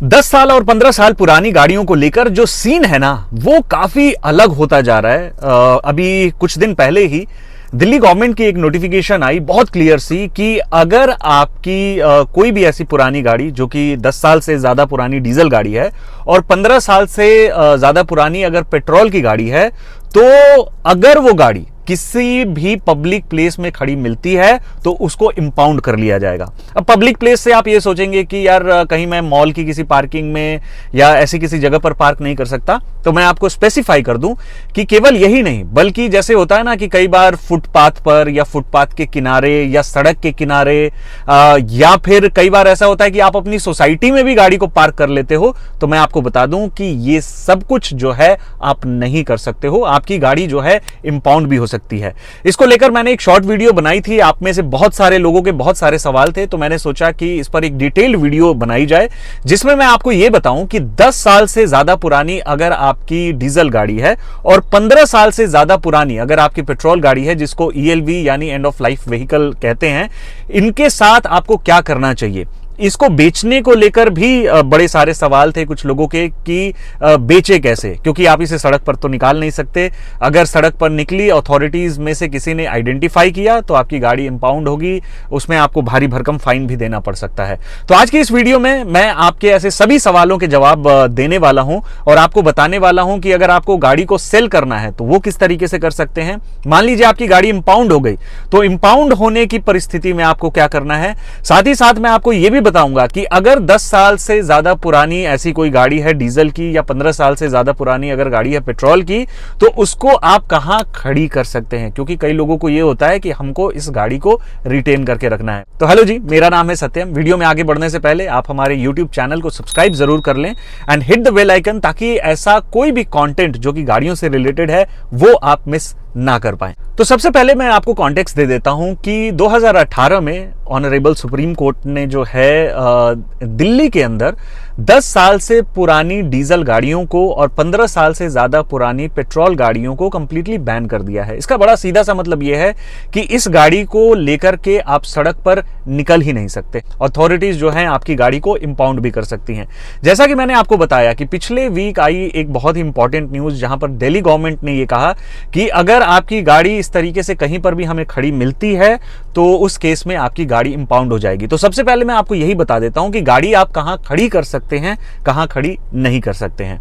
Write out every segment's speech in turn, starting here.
10 साल और 15 साल पुरानी गाड़ियों को लेकर जो सीन है ना, वो काफी अलग होता जा रहा है। अभी कुछ दिन पहले ही दिल्ली गवर्नमेंट की एक नोटिफिकेशन आई बहुत क्लियर सी कि अगर आपकी कोई भी ऐसी पुरानी गाड़ी जो कि 10 साल से ज्यादा पुरानी डीजल गाड़ी है और 15 साल से ज्यादा पुरानी अगर पेट्रोल की गाड़ी है, तो अगर वो गाड़ी किसी भी पब्लिक प्लेस में खड़ी मिलती है तो उसको इंपाउंड कर लिया जाएगा। अब पब्लिक प्लेस से आप ये सोचेंगे कि यार कहीं मैं मॉल की किसी पार्किंग में या ऐसी किसी जगह पर पार्क नहीं कर सकता, तो मैं आपको स्पेसिफाई कर दूं कि केवल यही नहीं बल्कि जैसे होता है ना कि कई बार फुटपाथ पर या फुटपाथ के किनारे या सड़क के किनारे या फिर कई बार ऐसा होता है कि आप अपनी सोसाइटी में भी गाड़ी को पार्क कर लेते हो, तो मैं आपको बता दूं कि ये सब कुछ जो है आप नहीं कर सकते हो। आपकी गाड़ी जो है इंपाउंड भी हो सकती है। इसको लेकर मैंने एक शॉर्ट वीडियो बनाई थी। आप में से बहुत सारे लोगों के बहुत सारे सवाल थे, तो मैंने सोचा कि इस पर एक डिटेल्ड वीडियो बनाई जाए जिसमें मैं आपको यह बताऊं कि 10 साल से ज्यादा पुरानी अगर आपकी डीजल गाड़ी है और 15 साल से ज्यादा पुरानी अगर आपकी पेट्रोल गाड़ी है, जिसको ELV यानी एंड ऑफ लाइफ व्हीकल कहते हैं, इनके साथ आपको क्या करना चाहिए। इसको बेचने को लेकर भी बड़े सारे सवाल थे कुछ लोगों के कि बेचे कैसे, क्योंकि आप इसे सड़क पर तो निकाल नहीं सकते। अगर सड़क पर निकली, अथॉरिटीज में से किसी ने आइडेंटिफाई किया तो आपकी गाड़ी इंपाउंड होगी, उसमें आपको भारी भरकम फाइन भी देना पड़ सकता है। तो आज की इस वीडियो में मैं आपके ऐसे सभी सवालों के जवाब देने वाला हूं और आपको बताने वाला हूं कि अगर आपको गाड़ी को सेल करना है तो वो किस तरीके से कर सकते हैं। मान लीजिए आपकी गाड़ी इंपाउंड हो गई, तो इंपाउंड होने की परिस्थिति में आपको क्या करना है। साथ ही साथ मैं आपको यह भी बताऊंगा कि अगर 10 साल से ज्यादा पुरानी ऐसी कोई गाड़ी है डीजल की या 15 साल से ज्यादा पुरानी अगर गाड़ी है पेट्रोल की, तो उसको आप कहां खड़ी कर सकते हैं, क्योंकि कई लोगों को यह होता है कि हमको इस गाड़ी को रिटेन करके रखना है। तो हेलो जी, मेरा नाम है सत्यम। वीडियो में आगे बढ़ने से पहले आप हमारे यूट्यूब चैनल को सब्सक्राइब जरूर कर लें and hit the bell icon, ताकि ऐसा कोई भी कंटेंट जो कि गाड़ियों से रिलेटेड है वो आप मिस ना कर पाए। तो सबसे पहले मैं आपको कॉन्टेक्स्ट दे देता हूं कि 2018 में ऑनरेबल सुप्रीम कोर्ट ने जो है दिल्ली के अंदर 10 साल से पुरानी डीजल गाड़ियों को और 15 साल से ज्यादा पुरानी पेट्रोल गाड़ियों को कंप्लीटली बैन कर दिया है। इसका बड़ा सीधा सा मतलब यह है कि इस गाड़ी को लेकर के आप सड़क पर निकल ही नहीं सकते। अथॉरिटीज जो हैं आपकी गाड़ी को इंपाउंड भी कर सकती हैं। जैसा कि मैंने आपको बताया कि पिछले वीक आई एक बहुत ही इंपॉर्टेंट न्यूज, जहां पर दिल्ली गवर्नमेंट ने यह कहा कि अगर आपकी गाड़ी इस तरीके से कहीं पर भी हमें खड़ी मिलती है तो उस केस में आपकी गाड़ी इंपाउंड हो जाएगी। तो सबसे पहले मैं आपको यही बता देता हूं कि गाड़ी आप कहां खड़ी कर सकते हैं, कहां खड़ी नहीं कर सकते हैं।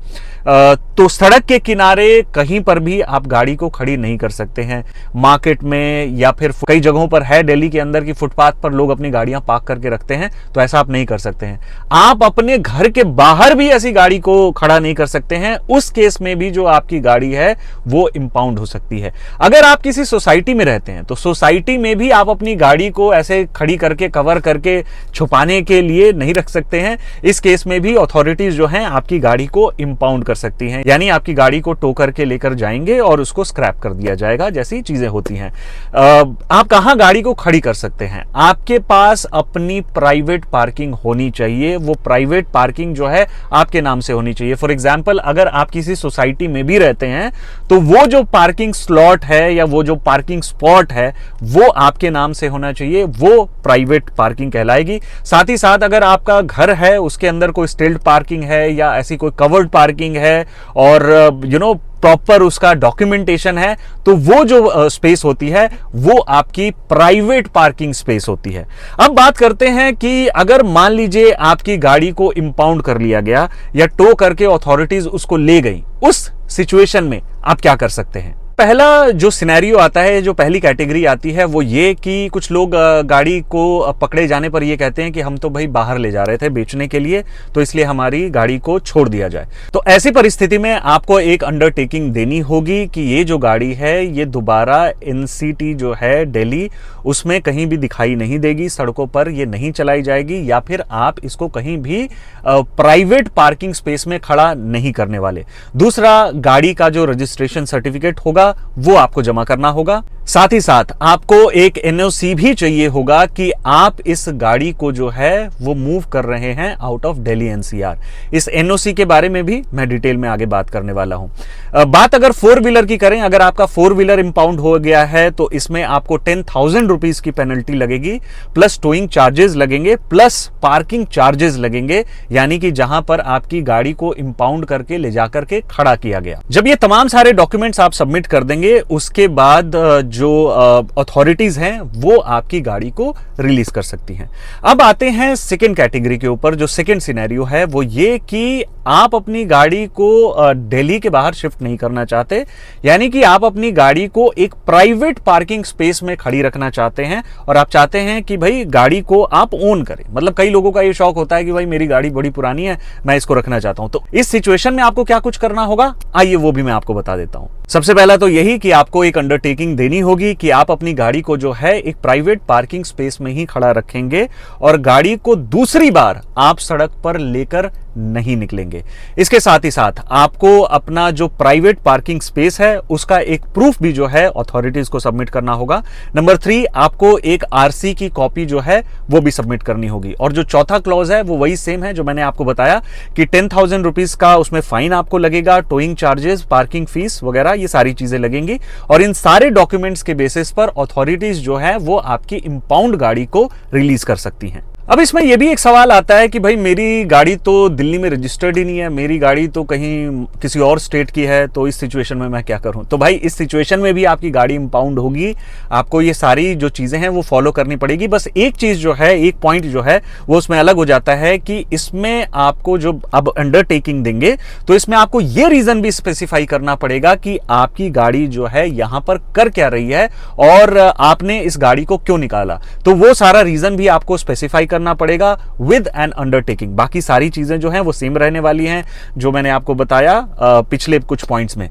तो सड़क के किनारे कहीं पर भी आप गाड़ी को खड़ी नहीं कर सकते हैं। मार्केट में या फिर कई जगहों पर है दिल्ली के अंदर की फुटपाथ पर लोग अपनी गाड़ियां पार्क करके रखते हैं, तो ऐसा आप नहीं कर सकते हैं। आप अपने घर के बाहर भी ऐसी गाड़ी को खड़ा नहीं कर सकते हैं। उस केस में भी जो आपकी गाड़ी है वो इंपाउंड हो सकती है। अगर आप किसी सोसाइटी में रहते हैं तो सोसाइटी में भी आप अपनी गाड़ी को ऐसे खड़ी करके कवर करके छुपाने के लिए नहीं रख सकते हैं। इस केस में भी अथॉरिटीज जो हैं आपकी गाड़ी को इंपाउंड कर सकती हैं, यानी आपकी गाड़ी को टो करके लेकर जाएंगे और उसको स्क्रैप कर दिया जाएगा, जैसी चीजें होती हैं। आप कहां गाड़ी को खड़ी कर सकते हैं? आपके पास अपनी प्राइवेट पार्किंग होनी चाहिए। वो प्राइवेट पार्किंग जो है आपके नाम से होनी चाहिए। फॉर एग्जाम्पल, अगर आप किसी सोसाइटी में भी रहते हैं तो वो जो पार्किंग स्लॉट है या वो जो पार्किंग स्पॉट है वो आपके नाम से होना चाहिए, वो प्राइवेट पार्किंग कहलाएगी। साथ ही साथ अगर आपका घर है उसके अंदर कोई स्टिल्ड पार्किंग है या ऐसी कोई कवर्ड पार्किंग है और प्रॉपर उसका डॉक्यूमेंटेशन है, तो वो जो स्पेस होती है वो आपकी प्राइवेट पार्किंग स्पेस होती है। अब बात करते हैं कि अगर मान लीजिए आपकी गाड़ी को इंपाउंड कर लिया गया या टो करके अथॉरिटीज उसको ले गई, उस सिचुएशन में आप क्या कर सकते हैं। पहला जो सिनेरियो आता है, जो पहली कैटेगरी आती है, वो ये कि कुछ लोग गाड़ी को पकड़े जाने पर ये कहते हैं कि हम तो भाई बाहर ले जा रहे थे बेचने के लिए, तो इसलिए हमारी गाड़ी को छोड़ दिया जाए। तो ऐसी परिस्थिति में आपको एक अंडरटेकिंग देनी होगी कि ये जो गाड़ी है ये दोबारा NCT जो है दिल्ली, उसमें कहीं भी दिखाई नहीं देगी, सड़कों पर ये नहीं चलाई जाएगी, या फिर आप इसको कहीं भी प्राइवेट पार्किंग स्पेस में खड़ा नहीं करने वाले। दूसरा, गाड़ी का जो रजिस्ट्रेशन सर्टिफिकेट होगा वो आपको जमा करना होगा। साथ ही साथ आपको एक एनओसी भी चाहिए होगा कि आप इस गाड़ी को जो है वो मूव कर रहे हैं आउट ऑफ दिल्ली एनसीआर। इस एनओसी के बारे में भी मैं डिटेल में आगे बात करने वाला हूं। बात अगर 4 व्हीलर की करें, अगर आपका 4 व्हीलर इंपाउंड हो गया है तो इसमें आपको 10,000 रुपीज की पेनल्टी लगेगी, प्लस टोइंग चार्जेस लगेंगे, प्लस पार्किंग चार्जेस लगेंगे, यानी कि जहां पर आपकी गाड़ी को इंपाउंड करके ले जाकर के खड़ा किया गया। जब ये तमाम सारे डॉक्यूमेंट्स आप सबमिट कर देंगे, उसके बाद जो अथॉरिटीज हैं वो आपकी गाड़ी को रिलीज कर सकती हैं। अब आते हैं सेकेंड कैटेगरी के ऊपर। जो सेकेंड सिनेरियो है वो ये कि आप अपनी गाड़ी को दिल्ली के बाहर शिफ्ट नहीं करना चाहते, यानी कि आप अपनी गाड़ी को एक प्राइवेट पार्किंग स्पेस में खड़ी रखना चाहते हैं और आप चाहते हैं कि भाई गाड़ी को आप ओन करें। मतलब कई लोगों का ये शौक होता है कि भाई मेरी गाड़ी बड़ी पुरानी है, मैं इसको रखना चाहता हूं। तो इस सिचुएशन में आपको क्या कुछ करना होगा, आइए वो भी मैं आपको बता देता हूं। सबसे पहला तो यही कि आपको एक अंडरटेकिंग देनी होगी कि आप अपनी गाड़ी को जो है एक प्राइवेट पार्किंग स्पेस में ही खड़ा रखेंगे और गाड़ी को दूसरी बार आप सड़क पर लेकर नहीं निकलेंगे। इसके साथ ही साथ आपको अपना जो प्राइवेट पार्किंग स्पेस है उसका एक प्रूफ भी जो है अथॉरिटीज को सबमिट करना होगा। नंबर 3, आपको एक आरसी की कॉपी जो है वो भी सबमिट करनी होगी। और जो चौथा क्लॉज है वो वही सेम है जो मैंने आपको बताया कि 10,000 रुपीज का उसमें फाइन आपको लगेगा, टोइंग चार्जेस, पार्किंग फीस वगैरह ये सारी चीजें लगेंगी। और इन सारे डॉक्यूमेंट्स के बेसिस पर अथॉरिटीज जो है वो आपकी इंपाउंड गाड़ी को रिलीज कर सकती हैं। अब इसमें यह भी एक सवाल आता है कि भाई मेरी गाड़ी तो दिल्ली में रजिस्टर्ड ही नहीं है, मेरी गाड़ी तो कहीं किसी और स्टेट की है, तो इस सिचुएशन में मैं क्या करूं। तो भाई इस सिचुएशन में भी आपकी गाड़ी इंपाउंड होगी, आपको ये सारी जो चीजें हैं वो फॉलो करनी पड़ेगी। बस एक चीज जो है, एक पॉइंट जो है वो उसमें अलग हो जाता है कि इसमें आपको जो अब अंडरटेकिंग देंगे तो इसमें आपको ये रीजन भी स्पेसिफाई करना पड़ेगा कि आपकी गाड़ी जो है यहां पर कर क्या रही है और आपने इस गाड़ी को क्यों निकाला। तो वो सारा रीजन भी आपको स्पेसिफाई करना पड़ेगा विद एन अंडरटेकिंग। बाकी सारी चीजें जो हैं वो सेम रहने वाली हैं जो मैंने आपको बताया पिछले कुछ पॉइंट्स में।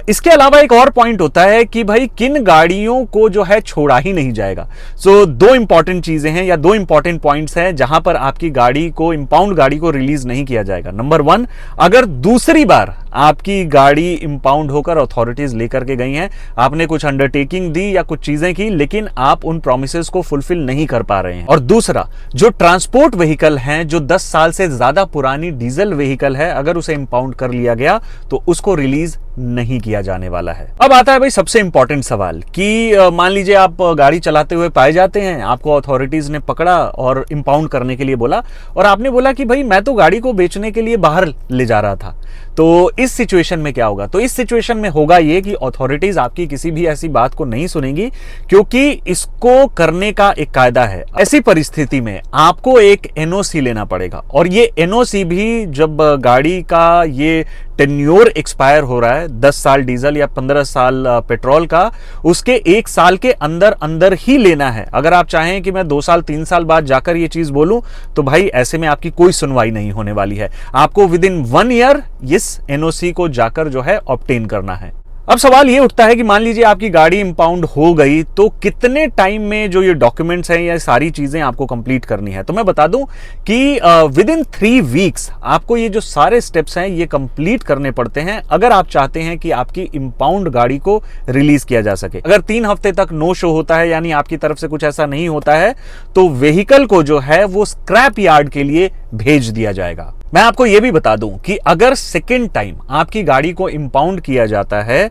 इसके अलावा एक और पॉइंट होता है कि भाई किन गाड़ियों को जो है छोड़ा ही नहीं जाएगा। सो 2 इंपॉर्टेंट चीजें हैं या 2 इंपॉर्टेंट पॉइंट्स हैं जहां पर आपकी गाड़ी को, इंपाउंड गाड़ी को रिलीज नहीं किया जाएगा। नंबर 1, अगर दूसरी बार आपकी गाड़ी इंपाउंड होकर अथॉरिटीज लेकर के गई हैं, आपने कुछ अंडरटेकिंग दी या कुछ चीजें की लेकिन आप उन प्रोमिसेस को फुलफिल नहीं कर पा रहे हैं। और दूसरा, जो ट्रांसपोर्ट व्हीकल हैं, जो 10 साल से ज्यादा पुरानी डीजल व्हीकल है, अगर उसे इंपाउंड कर लिया गया तो उसको रिलीज नहीं किया जाने वाला है। अब आता है भाई सबसे इंपॉर्टेंट सवाल कि मान लीजिए आप गाड़ी चलाते हुए पाए जाते हैं, आपको अथॉरिटीज ने पकड़ा और इंपाउंड करने के लिए बोला और आपने बोला कि भाई मैं तो गाड़ी को बेचने के लिए बाहर ले जा रहा था। तो इस सिचुएशन में क्या होगा? तो इस सिचुएशन में होगा ये कि अथॉरिटीज आपकी किसी भी ऐसी बात को नहीं सुनेंगी, क्योंकि इसको करने का एक कायदा है। ऐसी परिस्थिति में आपको एक एनओसी लेना पड़ेगा और ये एनओसी भी जब गाड़ी का ये टेन्योर एक्सपायर हो रहा है, 10 साल डीजल या 15 साल पेट्रोल का, उसके 1 साल के अंदर अंदर ही लेना है। अगर आप चाहें कि मैं 2 साल 3 साल बाद जाकर ये चीज बोलूं तो भाई ऐसे में आपकी कोई सुनवाई नहीं होने वाली है। आपको विद इन 1 ईयर इस एनओसी को जाकर जो है ऑब्टेन करना है। अब सवाल ये उठता है कि मान लीजिए आपकी गाड़ी इंपाउंड हो गई तो कितने टाइम में जो ये डॉक्यूमेंट्स हैं या सारी चीजें आपको कंप्लीट करनी है। तो मैं बता दूं कि विद इन 3 वीक्स आपको ये जो सारे स्टेप्स हैं ये कंप्लीट करने पड़ते हैं अगर आप चाहते हैं कि आपकी इंपाउंड गाड़ी को रिलीज किया जा सके। अगर 3 हफ्ते तक नो शो होता है, यानी आपकी तरफ से कुछ ऐसा नहीं होता है, तो व्हीकल को जो है वो स्क्रैप यार्ड के लिए भेज दिया जाएगा। मैं आपको यह भी बता दूं कि अगर सेकेंड टाइम आपकी गाड़ी को इंपाउंड किया जाता है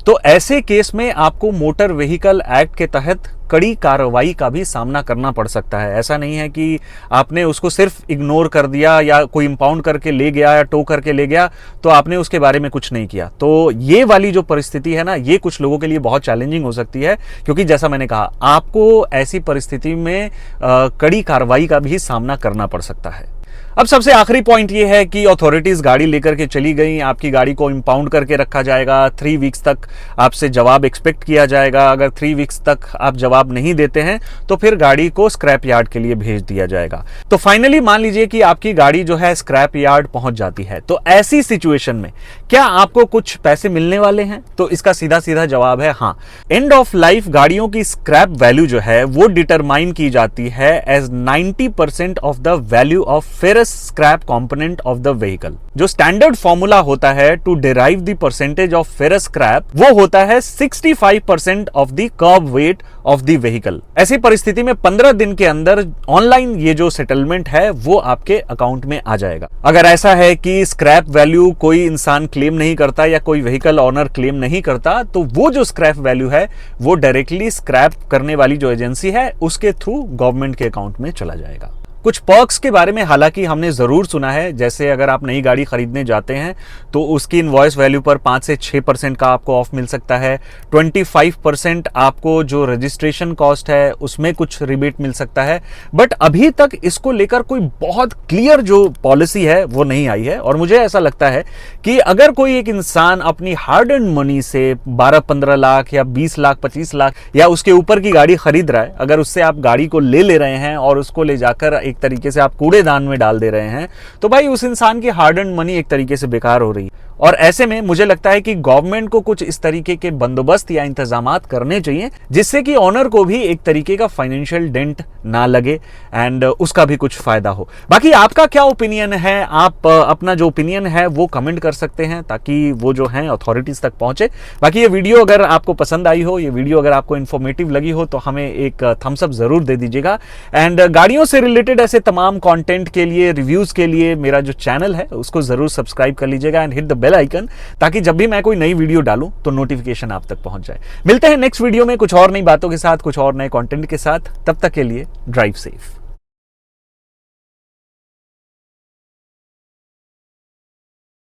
तो ऐसे केस में आपको मोटर व्हीकल एक्ट के तहत कड़ी कार्रवाई का भी सामना करना पड़ सकता है। ऐसा नहीं है कि आपने उसको सिर्फ इग्नोर कर दिया या कोई इंपाउंड करके ले गया या टो करके ले गया तो आपने उसके बारे में कुछ नहीं किया। तो ये वाली जो परिस्थिति है ना, ये कुछ लोगों के लिए बहुत चैलेंजिंग हो सकती है, क्योंकि जैसा मैंने कहा आपको ऐसी परिस्थिति में कड़ी कार्रवाई का भी सामना करना पड़ सकता है। अब सबसे आखिरी पॉइंट ये है कि अथॉरिटीज गाड़ी लेकर के चली गई, आपकी गाड़ी को इंपाउंड करके रखा जाएगा, 3 वीक्स तक आपसे जवाब एक्सपेक्ट किया जाएगा। अगर 3 वीक्स तक आप जवाब नहीं देते हैं तो फिर गाड़ी को स्क्रैप यार्ड के लिए भेज दिया जाएगा। तो फाइनली मान लीजिए कि आपकी गाड़ी जो है स्क्रैप यार्ड पहुंच जाती है, तो ऐसी सिचुएशन में क्या आपको कुछ पैसे मिलने वाले हैं? तो इसका सीधा सीधा जवाब है हाँ। एंड ऑफ लाइफ गाड़ियों की स्क्रैप वैल्यू जो है वो डिटरमाइन की जाती है as 90% of the value of ferrous ferrous scrap component of the vehicle. जो स्टैंडर्ड फॉर्मूला होता है to derive the percentage of ferrous scrap, वो होता है 65% of the kerb weight of the vehicle. ऐसी परिस्थिति में 15 दिन के अंदर ऑनलाइन ये जो सेटलमेंट है वो आपके अकाउंट में आ जाएगा। अगर ऐसा है कि स्क्रैप वैल्यू कोई इंसान क्लेम नहीं करता या कोई व्हीकल ऑनर क्लेम नहीं करता, तो वो जो स्क्रैप वैल्यू है वो डायरेक्टली स्क्रैप करने वाली जो एजेंसी है उसके थ्रू गवर्नमेंट के अकाउंट में चला जाएगा। कुछ पर्क्स के बारे में हालांकि हमने जरूर सुना है, जैसे अगर आप नई गाड़ी खरीदने जाते हैं तो उसकी इनवॉइस वैल्यू पर 5 से 6% का आपको ऑफ मिल सकता है। 25% आपको जो रजिस्ट्रेशन कॉस्ट है उसमें कुछ रिबेट मिल सकता है। बट अभी तक इसको लेकर कोई बहुत क्लियर जो पॉलिसी है वो नहीं आई है। और मुझे ऐसा लगता है कि अगर कोई एक इंसान अपनी हार्ड एंड मनी से 12-15 लाख या 20 लाख 25 लाख या उसके ऊपर की गाड़ी खरीद रहा है, अगर उससे आप गाड़ी को ले रहे हैं और उसको ले जाकर एक तरीके से आप कूड़ेदान में डाल दे रहे हैं, तो भाई उस इंसान की हार्ड एंड मनी एक तरीके से बेकार हो रही है। और ऐसे में मुझे लगता है कि गवर्नमेंट को कुछ इस तरीके के बंदोबस्त या इंतजामात करने चाहिए जिससे कि ऑनर को भी एक तरीके का फाइनेंशियल डेंट ना लगे एंड उसका भी कुछ फायदा हो। बाकी आपका क्या ओपिनियन है? आप अपना जो ओपिनियन है वो कमेंट कर सकते हैं ताकि वो जो है अथॉरिटीज तक पहुंचे। बाकी ये वीडियो अगर आपको पसंद आई हो, ये वीडियो अगर आपको इन्फॉर्मेटिव लगी हो, तो हमें एक थम्स अप जरूर दे दीजिएगा। एंड गाड़ियों से रिलेटेड ऐसे तमाम कंटेंट के लिए, रिव्यूज के लिए मेरा जो चैनल है उसको जरूर सब्सक्राइब कर लीजिएगा and hit the bell icon, ताकि जब भी मैं कोई नई वीडियो डालूं तो नोटिफिकेशन आप तक पहुंच जाए। मिलते हैं नेक्स्ट वीडियो में कुछ और नई बातों के साथ, कुछ और नए कंटेंट के साथ। तब तक के लिए ड्राइव सेफ।